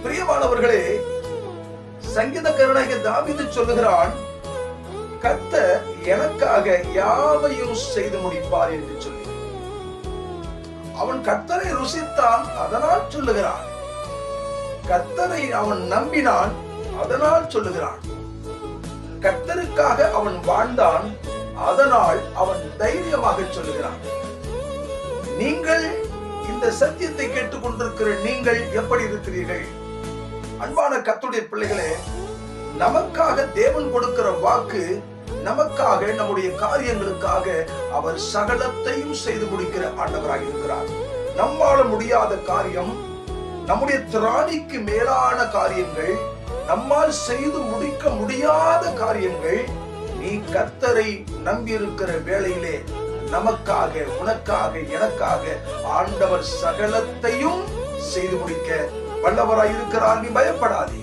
பிரியமானவர்களே, சங்கீதக்காரனாகிய தாவீது சொல்லுகிறான், கர்த்தர் எனக்காக யாவையும் செய்து முடிப்பார் என்று சொல்லி. அவன் கர்த்தரை ருசித்தான், அதனால் சொல்லுகிறான். கர்த்தரை அவன் நம்பினான், அதனால் சொல்லுகிறான். கர்த்தருக்காக அவன் வாழ்ந்தான், அதனால் அவன் தைரியமாக சொல்லுகிறான். நீங்கள் இந்த சத்தியத்தை கேட்டுக்கொண்டிருக்கிற நீங்கள் எப்படி இருக்கிறீர்கள்? அன்பான கர்த்தருடைய பிள்ளைகளே, நமக்காக தேவன் கொடுக்கிற வாக்கு, நமக்காக நம்முடைய காரியங்களுக்காக அவர் சகலத்தையும் செய்து முடிக்கிற ஆண்டவராக இருக்கிறார். நம்மால முடியாத காரியம், நம்முடைய திராணிக்கு மேலான காரியங்கள், நம்மால் செய்து முடிக்க முடியாத காரியங்கள், நீ கர்த்தரை நம்பியிருக்கிற வேளையிலே நமக்காக, உனக்காக, எனக்காக ஆண்டவர் சகலத்தையும் செய்து முடிக்க வல்லவராய் இருக்கிறார். நீ பயப்படாதே.